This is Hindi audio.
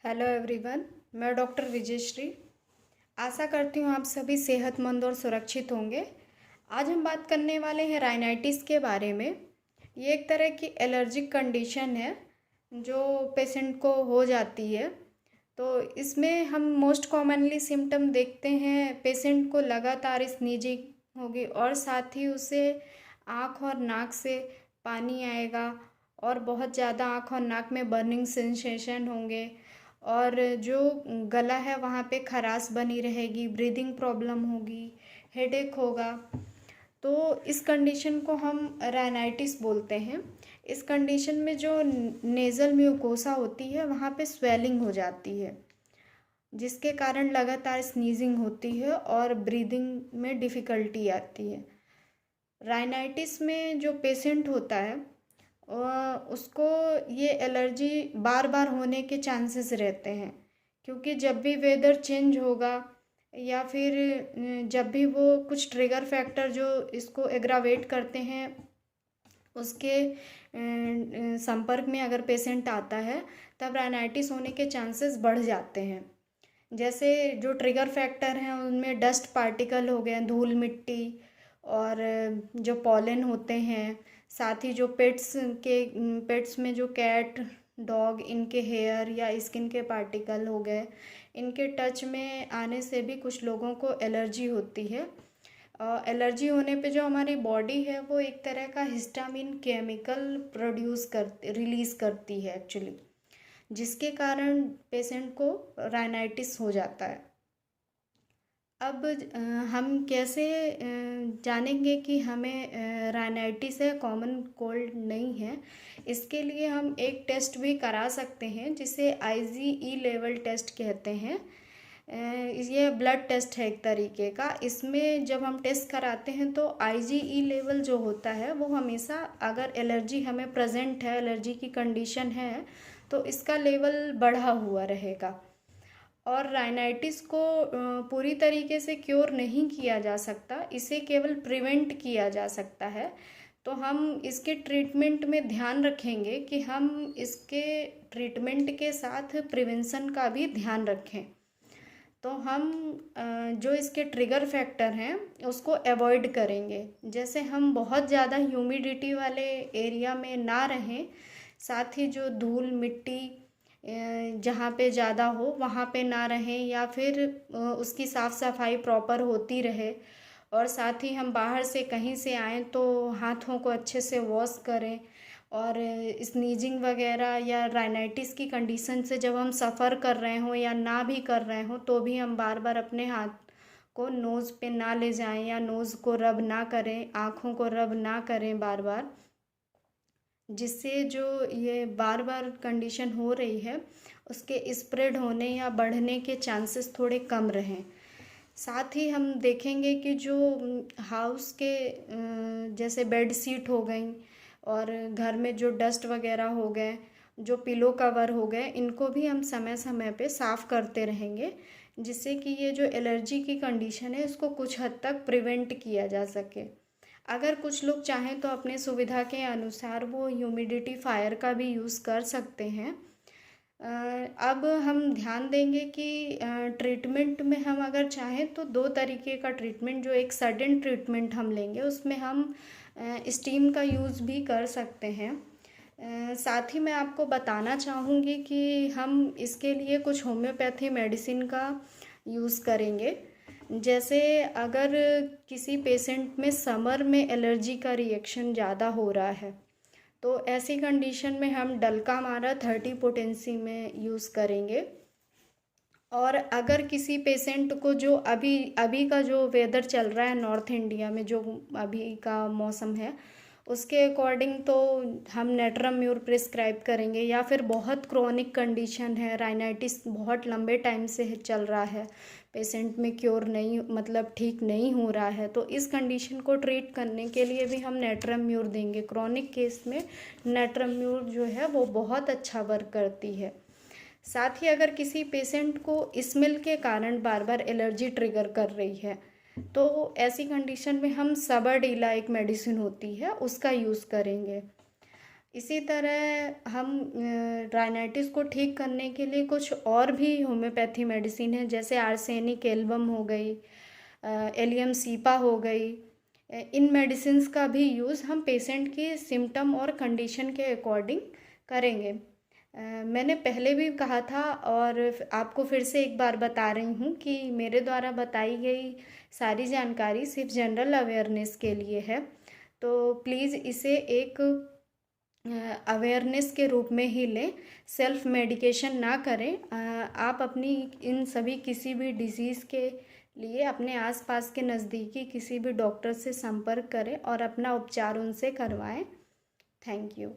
Hello everyone. मैं डॉक्टर विजयश्री। आशा करती हूँ आप सभी सेहतमंद और सुरक्षित होंगे। आज हम बात करने वाले हैं राइनाइटिस के बारे में। ये एक तरह की एलर्जिक कंडीशन है जो पेशेंट को हो जाती है। तो इसमें हम मोस्ट कॉमनली सिम्टम देखते हैं, पेशेंट को लगातार स्नीजिंग होगी और साथ ही उसे आँख और नाक से पानी आएगा और बहुत ज़्यादा आँख और नाक में बर्निंग सेंसेशन होंगे और जो गला है वहाँ पे खराश बनी रहेगी, ब्रीदिंग प्रॉब्लम होगी, हेडेक होगा। तो इस कंडीशन को हम राइनाइटिस बोलते हैं। इस कंडीशन में जो नेज़ल म्यूकोसा होती है वहाँ पे स्वेलिंग हो जाती है, जिसके कारण लगातार स्नीजिंग होती है और ब्रीदिंग में डिफ़िकल्टी आती है। राइनाइटिस में जो पेशेंट होता है उसको ये एलर्जी बार बार होने के चांसेस रहते हैं, क्योंकि जब भी वेदर चेंज होगा या फिर जब भी वो कुछ ट्रिगर फैक्टर जो इसको एग्रावेट करते हैं उसके संपर्क में अगर पेशेंट आता है तब राइनाइटिस होने के चांसेस बढ़ जाते हैं। जैसे जो ट्रिगर फैक्टर हैं उनमें डस्ट पार्टिकल हो गए, धूल मिट्टी और जो पॉलन होते हैं, साथ ही जो पेट्स में जो कैट डॉग इनके हेयर या स्किन के पार्टिकल हो गए, इनके टच में आने से भी कुछ लोगों को एलर्जी होती है। एलर्जी होने पे जो हमारी बॉडी है वो एक तरह का हिस्टामिन केमिकल रिलीज़ करती है एक्चुअली, जिसके कारण पेशेंट को राइनाइटिस हो जाता है। अब हम कैसे जानेंगे कि हमें राइनाइटिस है, कॉमन कोल्ड नहीं है। इसके लिए हम एक टेस्ट भी करा सकते हैं जिसे IgE लेवल टेस्ट कहते हैं। ये ब्लड टेस्ट है एक तरीके का। इसमें जब हम टेस्ट कराते हैं तो IgE लेवल जो होता है वो हमेशा, अगर एलर्जी हमें प्रेजेंट है, एलर्जी की कंडीशन है, तो इसका लेवल बढ़ा हुआ रहेगा। और राइनाइटिस को पूरी तरीके से क्योर नहीं किया जा सकता, इसे केवल प्रिवेंट किया जा सकता है। तो हम इसके ट्रीटमेंट में ध्यान रखेंगे कि हम इसके ट्रीटमेंट के साथ प्रिवेंशन का भी ध्यान रखें। तो हम जो इसके ट्रिगर फैक्टर हैं उसको अवॉइड करेंगे। जैसे हम बहुत ज़्यादा ह्यूमिडिटी वाले एरिया में ना रहें, साथ ही जो धूल मिट्टी जहाँ पे ज़्यादा हो वहाँ पे ना रहें, या फिर उसकी साफ़ सफाई प्रॉपर होती रहे। और साथ ही हम बाहर से कहीं से आएँ तो हाथों को अच्छे से वॉश करें। और स्नीजिंग वगैरह या राइनाइटिस की कंडीशन से जब हम सफ़र कर रहे हों या ना भी कर रहे हों तो भी हम बार बार अपने हाथ को नोज़ पे ना ले जाएं या नोज़ को रब ना करें, आँखों को रब ना करें बार बार, जिससे जो ये बार बार कंडीशन हो रही है उसके स्प्रेड होने या बढ़ने के चांसेस थोड़े कम रहें। साथ ही हम देखेंगे कि जो हाउस के जैसे बेड शीट हो गई और घर में जो डस्ट वगैरह हो गए, जो पिलो कवर हो गए, इनको भी हम समय समय पे साफ़ करते रहेंगे, जिससे कि ये जो एलर्जी की कंडीशन है इसको कुछ हद तक प्रिवेंट किया जा सके। अगर कुछ लोग चाहें तो अपने सुविधा के अनुसार वो ह्यूमिडिफायर का भी यूज़ कर सकते हैं। अब हम ध्यान देंगे कि ट्रीटमेंट में हम अगर चाहें तो दो तरीके का ट्रीटमेंट, जो एक सडन ट्रीटमेंट हम लेंगे उसमें हम स्टीम का यूज़ भी कर सकते हैं। साथ ही मैं आपको बताना चाहूँगी कि हम इसके लिए कुछ होम्योपैथी मेडिसिन का यूज़ करेंगे। जैसे अगर किसी पेशेंट में समर में एलर्जी का रिएक्शन ज़्यादा हो रहा है तो ऐसी कंडीशन में हम डल्कामारा 30 पोटेंसी में यूज़ करेंगे। और अगर किसी पेशेंट को जो अभी अभी का जो वेदर चल रहा है नॉर्थ इंडिया में, जो अभी का मौसम है उसके अकॉर्डिंग तो हम नेट्रम्यूर प्रिस्क्राइब करेंगे। या फिर बहुत क्रोनिक कंडीशन है, राइनाइटिस बहुत लंबे टाइम से चल रहा है, पेशेंट में क्योर नहीं, मतलब ठीक नहीं हो रहा है, तो इस कंडीशन को ट्रीट करने के लिए भी हम नेट्रम्यूर देंगे। क्रोनिक केस में नेट्रम्यूर जो है वो बहुत अच्छा वर्क करती है। साथ ही अगर किसी पेशेंट को स्मेल के कारण बार बार एलर्जी ट्रिगर कर रही है तो ऐसी कंडीशन में हम सबरडीला एक मेडिसिन होती है उसका यूज़ करेंगे। इसी तरह हम राइनाइटिस को ठीक करने के लिए कुछ और भी होम्योपैथी मेडिसिन है, जैसे आर्सेनिक एल्बम हो गई, एलियम सीपा हो गई। इन मेडिसिन्स का भी यूज़ हम पेशेंट की सिम्टम और कंडीशन के अकॉर्डिंग करेंगे। मैंने पहले भी कहा था और आपको फिर से एक बार बता रही हूँ कि मेरे द्वारा बताई गई सारी जानकारी सिर्फ जनरल अवेयरनेस के लिए है, तो प्लीज़ इसे एक अवेयरनेस के रूप में ही लें, सेल्फ मेडिकेशन ना करें। आप अपनी इन सभी किसी भी डिजीज़ के लिए अपने आसपास के नज़दीकी किसी भी डॉक्टर से संपर्क करें और अपना उपचार उनसे करवाएं। Thank you.